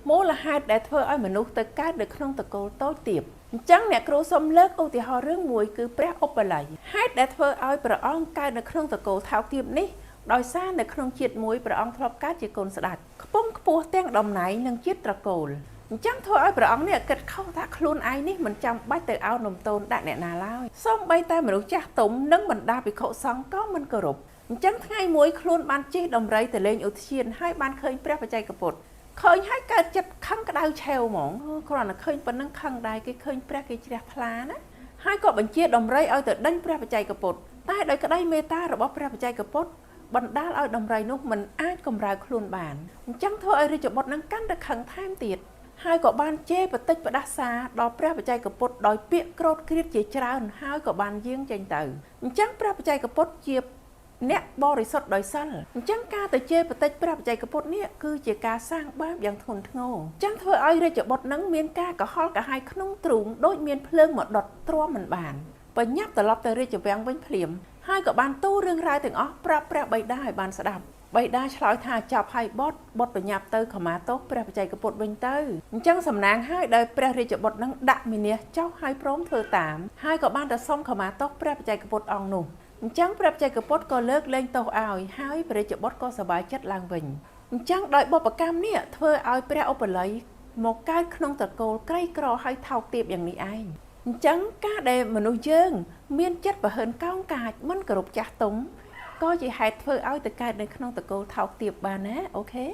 មូលហេតុដែលធ្វើឲ្យមនុស្សទៅកើតនៅក្នុងតកូលតូចទាបអញ្ចឹងអ្នកគ្រូសូមលើកឧទាហរណ៍រឿងមួយគឺព្រះឧបល័យហេតុដែលធ្វើឲ្យព្រះអង្គកើតនៅក្នុងតកូលថោកទាបនេះដោយសារនៅក្នុងជាតិមួយព្រះអង្គធ្លាប់កើតជាកូនស្ដេចខ្ពង់ខ្ពស់ទាំងតំណែងនិងជាតិត្រកូលអញ្ចឹងធ្វើឲ្យព្រះអង្គនេះគិតខុសថាខ្លួនឯងនេះមិនចាំបាច់ទៅឲ្យនំតូនដាក់អ្នកណាឡើយសូម្បីតែមនុស្សចាស់ទុំនិងបណ្ដាភិក្ខុសង្ឃក៏មិនគោរពអញ្ចឹងថ្ងៃមួយខ្លួនបានជិះដំរីទៅលេងឧទ្យានហើយបានឃើញព្រះបច្ចេកពុទ្ធឃើញហើយកើតចិត្តខឹងក្តៅឆេវហ្មងគ្រាន់តែឃើញប៉ុណ្ណឹងខឹងដែរគេឃើញព្រះគេជ្រះថ្លាណាហើយក៏បញ្ជាដំរីឲ្យទៅដេញព្រះបច្ចេកពុទ្ធតែដោយក្តីមេត្តារបស់ព្រះបច្ចេកពុទ្ធបណ្ដាលឲ្យដំរីនោះមិនអាចកម្រើកខ្លួនបានអញ្ចឹងធ្វើឲ្យរាជបុត្រនឹងកាន់តែខឹងថែមទៀតហើយក៏បានជេរបតិចផ្ដាសាដល់ព្រះបច្ចេកពុទ្ធដោយពាក្យក្រោធគ្រាតជាច្រើនហើយក៏បានយាងចេញទៅអញ្ចឹងព្រះបច្ចេកពុទ្ធជាអ្នកបរិសុទ្ធដោយសិលអញ្ចឹងការទៅជេរបតិចព្រះបច្ចេកពុទ្ធនេះគឺជាការសាងបាបយ៉ាងធ្ងន់ធ្ងរអញ្ចឹងធ្វើឲ្យរាជបុត្រនឹងមានការកុហលកាហាយក្នុងទ្រូងដូចមានភ្លើងមកដុតទ្រាំមិនបានបញ្ញាប់ត្រឡប់ទៅរាជវាំងវិញភ្លាមហើយក៏បានទូលរឿងរ៉ាវទាំងអស់ប្រាប់ព្រះបិតាឲ្យបានស្ដាប់បិតាឆ្លើយថាចាប់ឲ្យបុត្របញ្ញាប់ទៅខមាទោសព្រះបច្ចេកពុទ្ធវិញទៅអញ្ចឹងសំណាងហើយដោយព្រះរាជបុត្រនឹងដាក់មីនាសចុះឲ្យព្រមធ្វើតាមហើយក៏បានទៅសុំខមាទោសព្រះបច្ចេកពុទ្ធអង្គនោះអញ្ចឹងព្រះបច្ចេកពុទ្ធក៏លើកលែងទោសឲ្យហើយព្រះរាជបុត្រក៏សប្បាយចិត្តឡើងវិញអញ្ចឹងដោយបុព្វកម្មនេះធ្វើឲ្យព្រះឧបល័យមកកើតក្នុងតកូលក្រីក្រហើយថោកទាបយ៉ាងនេះឯងអញ្ចឹងការដែលមនុស្សយើងមានចិត្តប្រហើនកោងកាចមិនគោរពចាស់ទុំក៏ជាហេតុធ្វើឲ្យទៅកើតនៅក្នុងតកូលថោកទាបបានណាអូខេ